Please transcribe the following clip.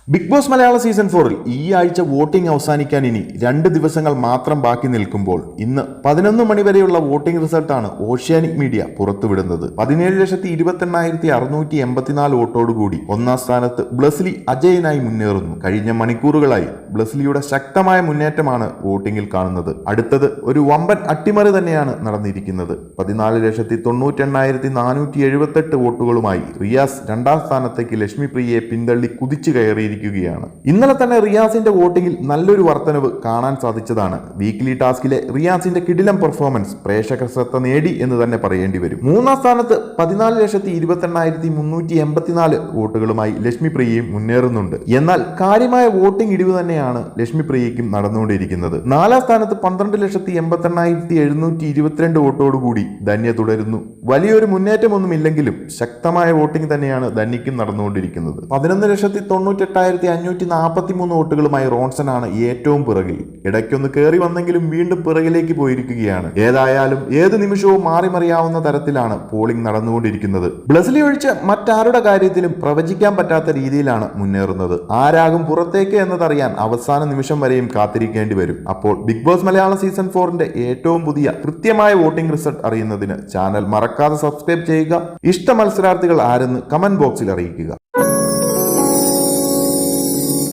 Big boss മലയാള season 4-ൽ ഈ ആഴ്ച voting അവസാനിക്കാൻ ഇനി 2 ദിവസങ്ങൾ മാത്രം ബാക്കി നിൽക്കുമ്പോൾ ഇന്ന് 11 മണി വരെയുള്ള വോട്ടിംഗ് റിസൾട്ടാണ് ഓഷ്യാനിക് മീഡിയ പുറത്തുവിടുന്നത്. 17,28,684 വോട്ടോടുകൂടി ഒന്നാം സ്ഥാനത്ത് ബ്ലസ്ലി അജയനായി മുന്നേറുന്നു. കഴിഞ്ഞ മണിക്കൂറുകളായി ബ്ലസ്ലിയുടെ ശക്തമായ മുന്നേറ്റമാണ് വോട്ടിംഗിൽ കാണുന്നത്. അടുത്തത് ഒരു വമ്പൻ അട്ടിമറി തന്നെയാണ് നടന്നിരിക്കുന്നത്. 14,98,478 വോട്ടുകളുമായി റിയാസ് രണ്ടാം സ്ഥാനത്തേക്ക് ലക്ഷ്മി പ്രിയയെ പിന്തള്ളി കുതിച്ചു കയറി. ഇന്നലെ തന്നെ റിയാസിന്റെ വോട്ടിംഗിൽ നല്ലൊരു വർധനവ് കാണാൻ സാധിച്ചതാണ്. വീക്ക്ലി ടാസ്കിലെ റിയാസിന്റെ കിടിലം പെർഫോമൻസ് പ്രേക്ഷക ശ്രദ്ധ നേടി എന്ന് തന്നെ പറയേണ്ടി വരും. മൂന്നാം സ്ഥാനത്ത് 14,28,384 വോട്ടുകളുമായി ലക്ഷ്മി പ്രിയയും മുന്നേറുന്നുണ്ട്. എന്നാൽ കാര്യമായ വോട്ടിംഗ് ഇടിവ് തന്നെയാണ് ലക്ഷ്മി പ്രിയയ്ക്കും നടന്നുകൊണ്ടിരിക്കുന്നത്. നാലാം സ്ഥാനത്ത് 12,88,722 വോട്ടോടുകൂടി ധന്യ തുടരുന്നു. വലിയൊരു മുന്നേറ്റമൊന്നുമില്ലെങ്കിലും ശക്തമായ വോട്ടിംഗ് തന്നെയാണ് ധന്യയ്ക്കും നടന്നുകൊണ്ടിരിക്കുന്നത്. 11,98,543 വോട്ടുകളുമായി റോൺസൺ ആണ് ഏറ്റവും പിറകിൽ. ഇടയ്ക്കൊന്ന് കയറി വന്നെങ്കിലും വീണ്ടും പിറകിലേക്ക് പോയിരിക്കുകയാണ്. ഏതായാലും ഏത് നിമിഷവും മാറിമറിയാവുന്ന തരത്തിലാണ് പോളിംഗ് നടന്നുകൊണ്ടിരിക്കുന്നത്. ബ്ലസ്ലി ഒഴിച്ച് മറ്റാരുടെ കാര്യത്തിലും പ്രവചിക്കാൻ പറ്റാത്ത രീതിയിലാണ് മുന്നേറുന്നത്. ആരാകും പുറത്തേക്ക് എന്നതറിയാൻ അവസാന നിമിഷം വരെയും കാത്തിരിക്കേണ്ടി വരും. അപ്പോൾ ബിഗ് ബോസ് മലയാളം സീസൺ 4-ന്റെ ഏറ്റവും പുതിയ കൃത്യമായ വോട്ടിംഗ് റിസൾട്ട് അറിയുന്നതിന് ചാനൽ മറക്കാതെ സബ്സ്ക്രൈബ് ചെയ്യുക. ഇഷ്ട മത്സരാർത്ഥികൾ ആരെന്ന് കമന്റ് ബോക്സിൽ അറിയിക്കുക.